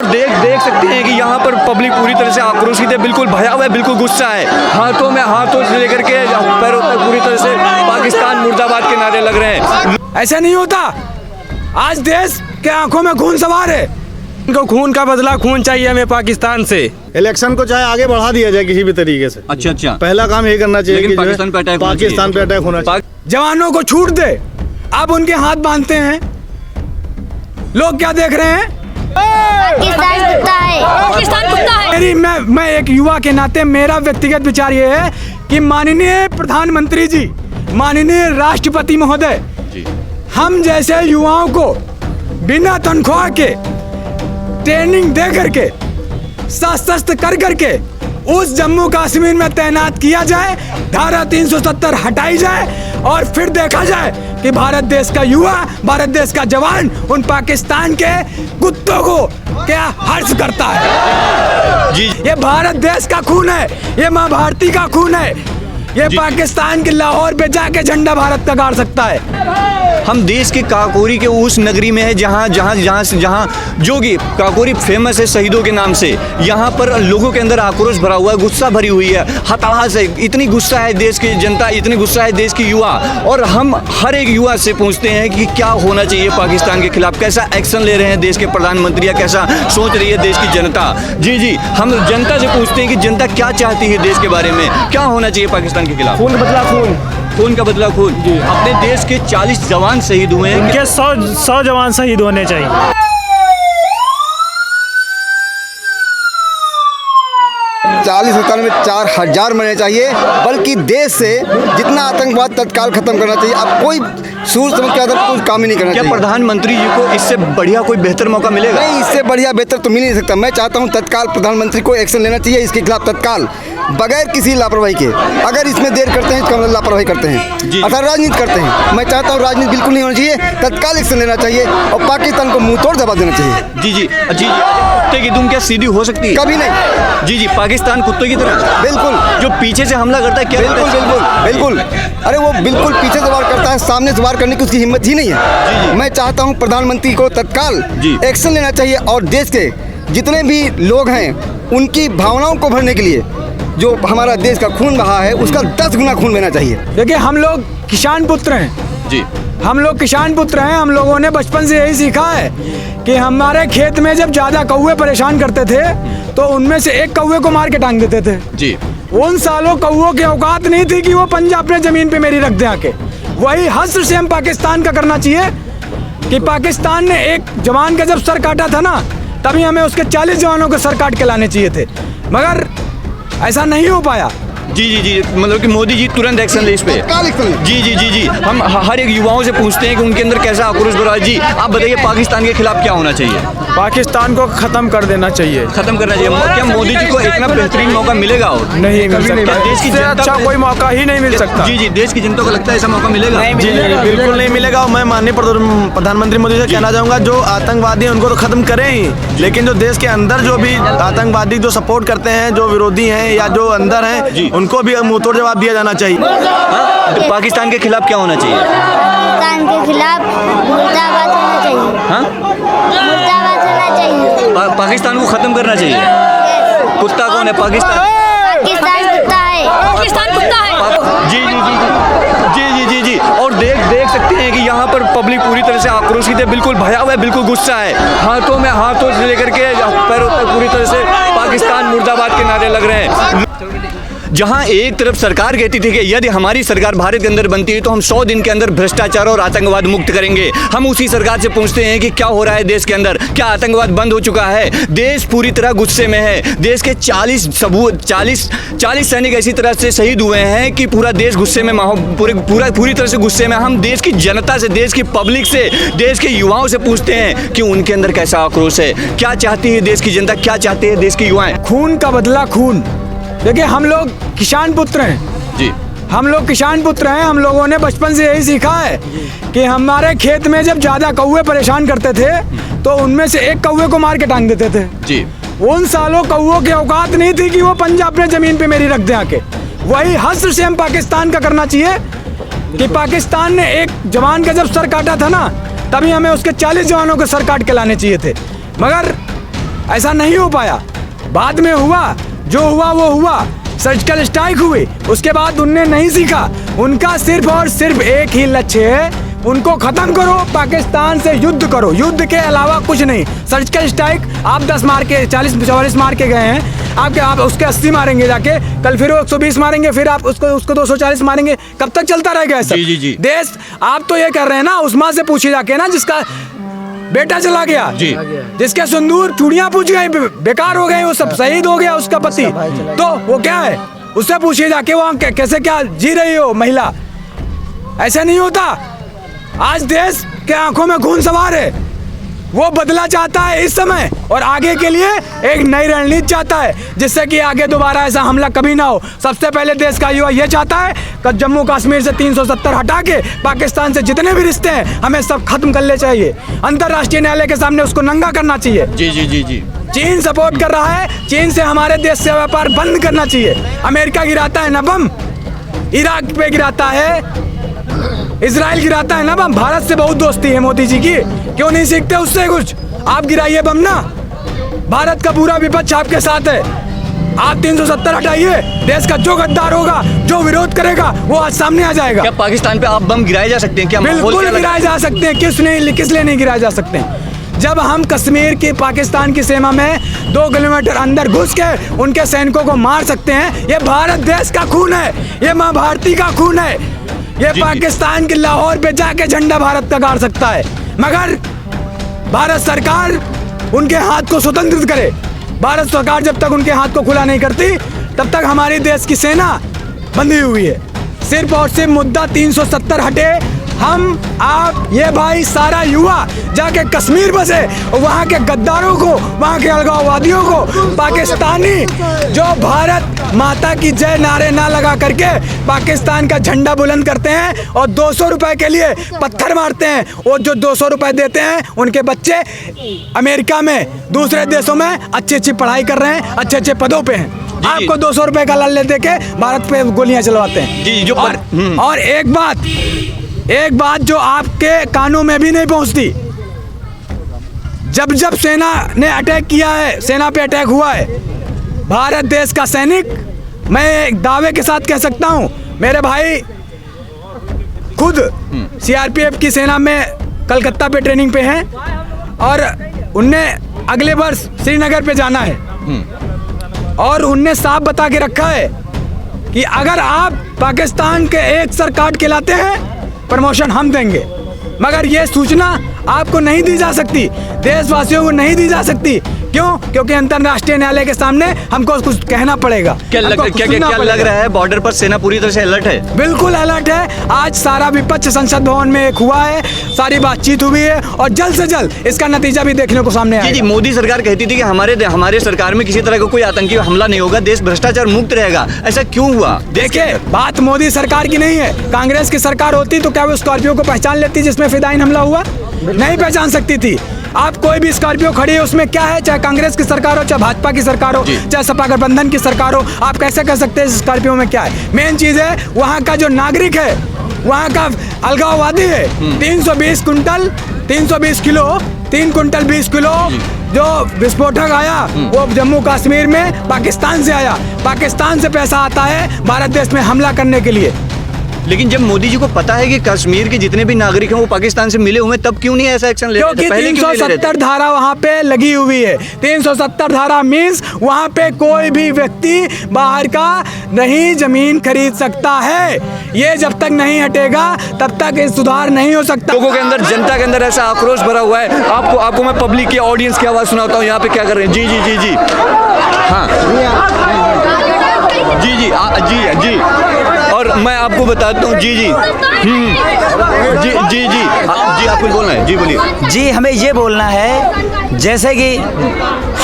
देख सकते हैं कि यहाँ पर पब्लिक पूरी तरह से आक्रोशित है, बिल्कुल भया हुआ है, बिल्कुल गुस्सा है। हाथों में हाथों से लेकर के पैरों तक पूरी तरह से पाकिस्तान मुर्दाबाद के नारे लग रहे हैं। ऐसा नहीं होता। आज देश के आंखों में खून सवार है। इनको खून का बदला खून चाहिए हमें पाकिस्तान से। इलेक्शन को चाहे आगे बढ़ा दिया जाए किसी भी तरीके से। अच्छा पहला काम यही करना चाहिए कि पाकिस्तान पे अटैक होना चाहिए। जवानों को छूट दे, अब उनके हाथ बांधते हैं। लोग क्या देख रहे हैं? पाकिस्तान कुत्ता है। पाकिस्तान कुत्ता है। मैं एक युवा के नाते मेरा व्यक्तिगत विचार ये है कि माननीय प्रधानमंत्री जी, माननीय राष्ट्रपति महोदय, हम जैसे युवाओं को बिना तनख्वाह के ट्रेनिंग दे करके सशस्त्र कर करके उस जम्मू कश्मीर में तैनात किया जाए, धारा 370 हटाई जाए और फिर देखा जाए कि भारत देश का युवा, भारत देश का जवान उन पाकिस्तान के कुत्तों को क्या हर्ष करता है। जी ये भारत देश का खून है, ये माँ भारती का खून है। ये पाकिस्तान के लाहौर पे जाके झंडा भारत का गाड़ सकता है। हम देश के काकोरी के उस नगरी में है जहाँ जो कि काकोरी फेमस है शहीदों के नाम से। यहाँ पर लोगों के अंदर आक्रोश भरा हुआ है, गुस्सा भरी हुई है, हताश है। इतनी गुस्सा है देश की जनता, इतनी गुस्सा है देश की युवा। और हम हर एक युवा से पूछते हैं कि क्या होना चाहिए पाकिस्तान के खिलाफ, कैसा एक्शन ले रहे हैं देश के प्रधानमंत्री, या कैसा सोच रही है देश की जनता। जी हम जनता से पूछते हैं कि जनता क्या चाहती है देश के बारे में, क्या होना चाहिए पाकिस्तान के खिलाफ। खून का बदला खून, खून का बदला खून। अपने देश के 40 जवान शहीद हुए हैं, उनके 100 जवान शहीद होने चाहिए। 40 साल में 4000 मरने चाहिए, बल्कि देश से जितना आतंकवाद तत्काल खत्म करना चाहिए। अब कोई सूर समझ के कुछ काम ही नहीं करना चाहिए। क्या प्रधानमंत्री जी को इससे बढ़िया कोई बेहतर मौका मिलेगा? नहीं, इससे बढ़िया बेहतर तो मिल नहीं सकता। मैं चाहता हूं तत्काल प्रधानमंत्री को एक्शन लेना चाहिए इसके खिलाफ, तत्काल, बगैर किसी लापरवाही के। अगर इसमें देर करते हैं तो हम लापरवाही करते हैं, अर्थात राजनीति करते हैं। मैं चाहता हूँ राजनीति बिल्कुल नहीं होनी चाहिए, तत्काल एक्शन लेना चाहिए और पाकिस्तान को मुंह तोड़ जवाब देना चाहिए। जी कुत्ते की दुम क्या सीधी हो सकती है? कभी नहीं। जी पाकिस्तान कुत्ते की तरह बिल्कुल, जो पीछे से हमला करता है, क्या बिल्कुल। अरे वो बिल्कुल पीछे से वार करता है, सामने से वार करने की उसकी हिम्मत ही नहीं है। मैं चाहता हूं प्रधानमंत्री को तत्काल एक्शन लेना चाहिए और देश के जितने भी लोग हैं उनकी भावनाओं को भरने के लिए जो हमारा देश का खून बहा है उसका 10 गुना खून बहना चाहिए। देखिए, हम लोग किसान पुत्र हैं। जी हम लोग किसान पुत्र हैं। हम लोगों ने बचपन से यही सीखा है कि हमारे खेत में जब ज्यादा कौवे परेशान करते थे तो उनमें से एक कौवे को मार के टांग देते थे। जी उन सालों कौवों की औकात नहीं थी कि वो पंजा अपने जमीन पे मेरी रख दे आके। वही हश्र से हम पाकिस्तान का करना चाहिए कि पाकिस्तान ने एक जवान का जब सर काटा था ना, तभी हमें उसके 40 जवानों के सर काट के लाने चाहिए थे, मगर ऐसा नहीं हो पाया। जी मतलब कि मोदी जी तुरंत एक्शन ले इस पे। जी हम हर एक युवाओं से पूछते हैं कि उनके अंदर कैसा आक्रोश भरा है। जी आप बताइए, पाकिस्तान के खिलाफ क्या होना चाहिए? पाकिस्तान को खत्म कर देना चाहिए। खत्म करना चाहिए। क्या मोदी जी को इतना बेहतरीन मौका मिलेगा? और नहीं मिल सकता। देश की अच्छा कोई मौका ही नहीं मिल सकता। जी देश की जनता को लगता है ऐसा मौका मिलेगा? जी बिल्कुल नहीं मिलेगा। मैं माननीय प्रधानमंत्री मोदी से कहना चाहूँगा, जो आतंकवादी हैं उनको तो खत्म करें ही, लेकिन जो देश के अंदर जो भी आतंकवादी जो सपोर्ट करते हैं, जो विरोधी हैं या जो अंदर हैं, उनको भी मुंहतोड़ जवाब दिया जाना चाहिए। तो पाकिस्तान के खिलाफ क्या होना चाहिए? पाकिस्तान के खिलाफ मुर्दाबाद होना चाहिए। मुर्दाबाद होना चाहिए। पाकिस्तान को खत्म करना चाहिए। कुत्ता कौन है? पाकिस्तान कुत्ता है। पाकिस्तान कुत्ता है। जी और देख सकते हैं कि यहाँ पर पब्लिक पूरी तरह से आक्रोशित है, बिल्कुल भया हुआ है, बिल्कुल गुस्सा है। हाथों में हाथों से लेकर के पैरों तक पूरी तरह से पाकिस्तान मुर्दाबाद के नारे लग रहे हैं। जहां एक तरफ सरकार कहती थी कि यदि हमारी सरकार भारत के अंदर बनती है तो हम 100 दिन के अंदर भ्रष्टाचार और आतंकवाद मुक्त करेंगे। हम उसी सरकार से पूछते हैं कि क्या हो रहा है देश के अंदर? क्या आतंकवाद बंद हो चुका है? देश पूरी तरह गुस्से में है। देश के 40 सैनिक ऐसी तरह से शहीद हुए हैं कि पूरा देश गुस्से में, पूरी तरह से गुस्से में। हम देश की जनता से, देश की पब्लिक से, देश के युवाओं से पूछते हैं कि उनके अंदर कैसा आक्रोश है, क्या चाहती है देश की जनता, क्या चाहते हैं देश के युवा? खून का बदला खून। देखिए, हम लोग किसान पुत्र हैं। जी हम लोग किसान पुत्र हैं। हम लोगों ने बचपन से यही सीखा है कि हमारे खेत में जब ज्यादा कौवे परेशान करते थे तो उनमें से एक कौवे को मार के टांग देते थे। जी उन सालों कौवों की औकात नहीं थी कि वो पंजा अपने जमीन पे मेरी रख दे आके। वही हश्र से हम पाकिस्तान का करना चाहिए कि पाकिस्तान ने एक जवान का जब सर काटा था ना, तभी हमें उसके 40 जवानों के सर काट के लाने चाहिए थे, मगर ऐसा नहीं हो पाया। बाद में हुआ, जो हुआ वो हुआ, सर्जिकल स्ट्राइक हुई, उसके बाद उनने नहीं सीखा। उनका सिर्फ और सिर्फ एक ही लक्ष्य है, उनको खत्म करो, पाकिस्तान से युद्ध करो, युद्ध के अलावा कुछ नहीं। सर्जिकल स्ट्राइक आप 10 मार के 40-44 मार के गए हैं, आप उसके 80 मारेंगे जाके, कल फिर वो 120 मारेंगे, फिर आप उसको 240 मारेंगे, कब तक चलता रहेगा ऐसा? जी। देश आप तो ये कर रहे हैं ना, उस्मा से पूछिए जाके ना, जिसका बेटा चला गया जी, जिसके सिंदूर चूड़ियां पूछ गई, बेकार हो गए, वो सब शहीद हो गया उसका पति, तो वो क्या है? उससे पूछिए जाके वहाँ कैसे क्या जी रही हो महिला। ऐसा नहीं होता। आज देश के आंखों में खून सवार है, वो बदला चाहता है इस समय, और आगे के लिए एक नई रणनीति चाहता है, जिससे कि आगे दोबारा ऐसा हमला कभी ना हो। सबसे पहले देश का युवा ये चाहता है कि जम्मू कश्मीर से 370 हटा के पाकिस्तान से जितने भी रिश्ते हैं हमें सब खत्म कर ले चाहिए, अंतर्राष्ट्रीय न्यायालय के सामने उसको नंगा करना चाहिए। जी। चीन सपोर्ट कर रहा है, चीन से हमारे देश से व्यापार बंद करना चाहिए। अमेरिका गिराता है ना बम, इराक पे गिराता है, इजराइल गिराता है ना बम। भारत से बहुत दोस्ती है मोदी जी की, क्यों नहीं सीखते उससे कुछ? आप गिराइए बम ना, भारत का पूरा विपक्ष आपके साथ है। आप 370 हटाइए, देश का जो गद्दार होगा, जो विरोध करेगा, वो आज सामने आ जाएगा। क्या पाकिस्तान पे आप बम गिराए जा सकते हैं? क्या बिल्कुल गिराए जा सकते हैं। किस लिए नहीं गिराए जा सकते हैं? जब हम कश्मीर की पाकिस्तान की सीमा में 2 किलोमीटर अंदर घुस के उनके सैनिकों को मार सकते हैं, ये भारत देश का खून है, ये माँ भारती का खून है। ये पाकिस्तान के लाहौर पे जाके झंडा भारत का गाड़ सकता है, मगर भारत सरकार उनके हाथ को स्वतंत्र करे। भारत सरकार जब तक उनके हाथ को खुला नहीं करती, तब तक हमारे देश की सेना बंधी हुई है। सिर्फ और सिर्फ मुद्दा 370 हटे, हम आप ये भाई सारा युवा जाके कश्मीर बसे, वहाँ के गद्दारों को, वहाँ के अलगाववादियों को, पाकिस्तानी जो भारत माता की जय नारे ना लगा करके पाकिस्तान का झंडा बुलंद करते हैं और 200 रुपए के लिए पत्थर मारते हैं, वो जो 200 रुपए देते हैं उनके बच्चे अमेरिका में, दूसरे देशों में अच्छी पढ़ाई कर रहे हैं, अच्छे पदों पे हैं। आपको 200 रुपए का लालच देके भारत पे गोलियां चलवाते हैं। जी, जो और एक बात जो आपके कानों में भी नहीं पहुंचती, जब सेना ने अटैक किया है, सेना पे अटैक हुआ है, भारत देश का सैनिक, मैं एक दावे के साथ कह सकता हूं, मेरे भाई खुद सीआरपीएफ की सेना में कलकत्ता पे ट्रेनिंग पे हैं और उनने अगले वर्ष श्रीनगर पे जाना है, और उनने साफ बता के रखा है कि अगर आप पाकिस्तान के एक सर काट के लाते हैं, प्रमोशन हम देंगे। मगर ये सूचना आपको नहीं दी जा सकती, देशवासियों को नहीं दी जा सकती। क्यों? क्योंकि अंतर्राष्ट्रीय न्यायालय के सामने हमको कुछ कहना पड़ेगा। क्या लग रहा है बॉर्डर पर सेना पूरी तरह से अलर्ट है? बिल्कुल अलर्ट है। आज सारा विपक्ष संसद भवन में एक हुआ है, सारी बातचीत हुई है और जल्द से जल्द इसका नतीजा भी देखने को सामने आएगा। जी, मोदी सरकार कहती थी कि हमारे सरकार में किसी तरह का कोई आतंकी हमला नहीं होगा, देश भ्रष्टाचार मुक्त रहेगा। ऐसा क्यों हुआ? देखिए, बात मोदी सरकार की नहीं है। कांग्रेस की सरकार होती तो क्या वो स्कॉर्पियो को पहचान लेती जिसमें फिदाइन हमला हुआ? नहीं पहचान सकती थी। आप कोई भी स्कॉर्पियो खड़ी है, उसमें क्या है? चाहे कांग्रेस की सरकार हो, चाहे भाजपा की सरकार हो, चाहे सपा गठबंधन की सरकार हो, आप कैसे कह सकते हैं स्कॉर्पियो में क्या है? मेन चीज है वहाँ का जो नागरिक है, वहाँ का अलगाववादी है। 320 क्विंटल 320 किलो 3 क्विंटल 20 किलो जो विस्फोटक आया वो जम्मू कश्मीर में पाकिस्तान से आया। पाकिस्तान से पैसा आता है भारत देश में हमला करने के लिए। लेकिन जब मोदी जी को पता है कि कश्मीर के जितने भी नागरिक हैं वो पाकिस्तान से मिले हुए हैं, तब क्यों नहीं ऐसा एक्शन ले रहे थे? क्योंकि 370 धारा वहाँ पे लगी हुई है। 370 धारा मीन्स वहाँ पे कोई भी व्यक्ति बाहर का नहीं जमीन खरीद सकता है। ये जब तक नहीं हटेगा तब तक इस सुधार नहीं हो सकता। लोगों के अंदर, जनता के अंदर ऐसा आक्रोश भरा हुआ है। आपको मैं पब्लिक की, ऑडियंस की आवाज सुनाता हूँ यहाँ पे क्या कर रहे हैं। जी हाँ जी। और मैं आपको बताता हूँ। जी आपको बोलना है। जी बोलिए। जी, हमें ये बोलना है, जैसे कि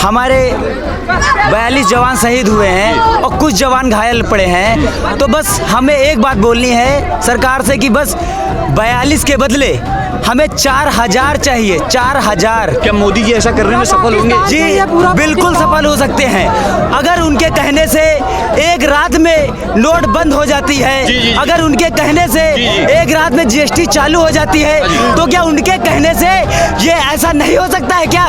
हमारे 42 जवान शहीद हुए हैं और कुछ जवान घायल पड़े हैं, तो बस हमें एक बात बोलनी है सरकार से कि बस 42 के बदले हमें 4000 चाहिए। 4000। क्या मोदी जी ऐसा करने में सफल होंगे? जी बिल्कुल सफल हो सकते हैं। अगर उनके कहने से एक रात में नोट बंद हो जाती है, अगर उनके कहने से एक रात में जीएसटी चालू हो जाती है, तो क्या उनके कहने से ये ऐसा नहीं हो सकता है क्या?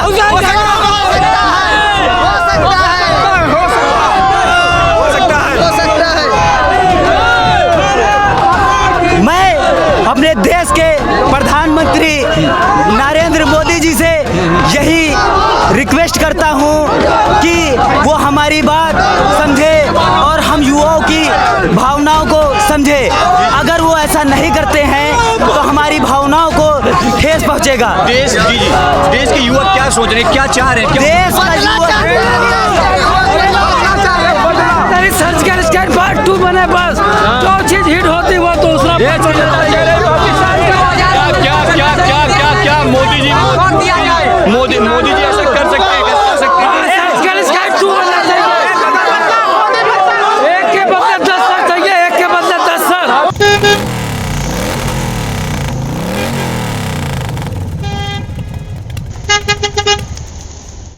रिक्वेस्ट करता हूँ कि वो हमारी बात समझे और हम युवाओं की भावनाओं को समझे। अगर वो ऐसा नहीं करते हैं तो हमारी भावनाओं को ठेस पहुँचेगा। देश के युवा क्या सोच रहे हैं, क्या चाह रहे हैं, देश का युवा सर्जिकल स्ट्राइक पार्ट 2 बने, बस जो चीज हिट होती वो दूसरा क्या मोदी जी ऐसा कर सकते